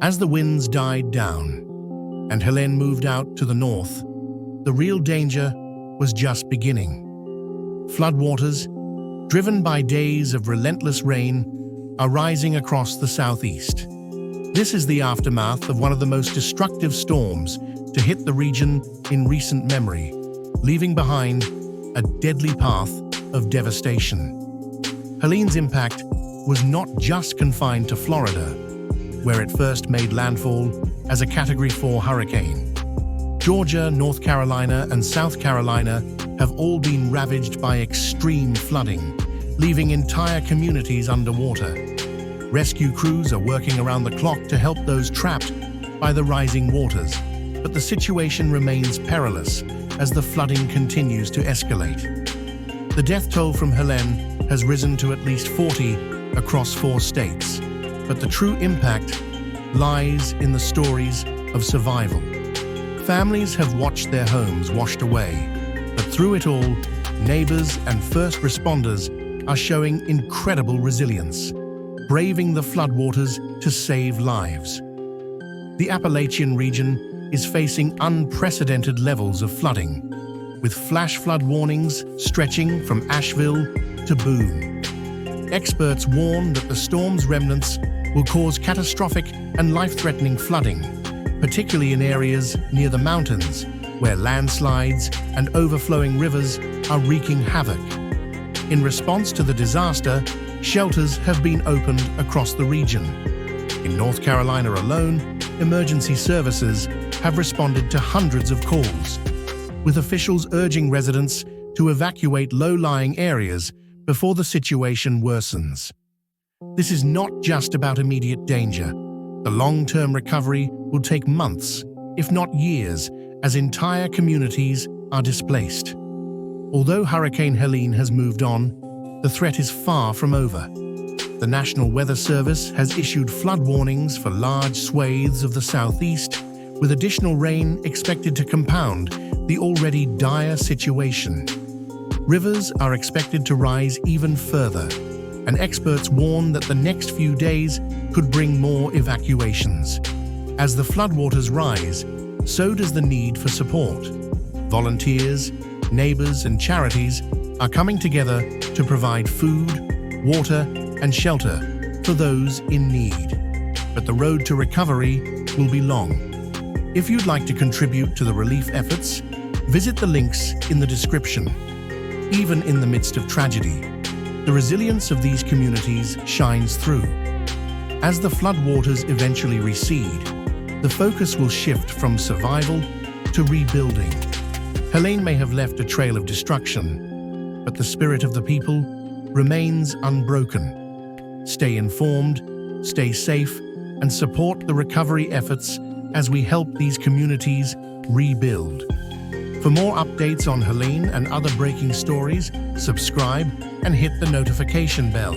As the winds died down and Helene moved out to the north, the real danger was just beginning. Floodwaters, driven by days of relentless rain, are rising across the southeast. This is the aftermath of one of the most destructive storms to hit the region in recent memory, leaving behind a deadly path of devastation. Helene's impact was not just confined to Florida, where it first made landfall as a Category 4 hurricane. Georgia, North Carolina, and South Carolina have all been ravaged by extreme flooding, leaving entire communities underwater. Rescue crews are working around the clock to help those trapped by the rising waters, but the situation remains perilous as the flooding continues to escalate. The death toll from Helene has risen to at least 40 across 4 states, but the true impact lies in the stories of survival. Families have watched their homes washed away, but through it all, neighbors and first responders are showing incredible resilience, braving the floodwaters to save lives. The Appalachian region is facing unprecedented levels of flooding, with flash flood warnings stretching from Asheville to Boone. Experts warn that the storm's remnants will cause catastrophic and life-threatening flooding, particularly in areas near the mountains, where landslides and overflowing rivers are wreaking havoc. In response to the disaster, shelters have been opened across the region. In North Carolina alone, emergency services have responded to hundreds of calls, with officials urging residents to evacuate low-lying areas before the situation worsens. This is not just about immediate danger. The long-term recovery will take months, if not years, as entire communities are displaced. Although Hurricane Helene has moved on, the threat is far from over. The National Weather Service has issued flood warnings for large swathes of the southeast, with additional rain expected to compound the already dire situation. Rivers are expected to rise even further, and experts warn that the next few days could bring more evacuations. As the floodwaters rise, so does the need for support. Volunteers, neighbors, and charities are coming together to provide food, water, and shelter for those in need. But the road to recovery will be long. If you'd like to contribute to the relief efforts, visit the links in the description. Even in the midst of tragedy, the resilience of these communities shines through. As the floodwaters eventually recede, the focus will shift from survival to rebuilding. Helene may have left a trail of destruction, but the spirit of the people remains unbroken. Stay informed, stay safe, and support the recovery efforts as we help these communities rebuild. For more updates on Helene and other breaking stories, subscribe and hit the notification bell.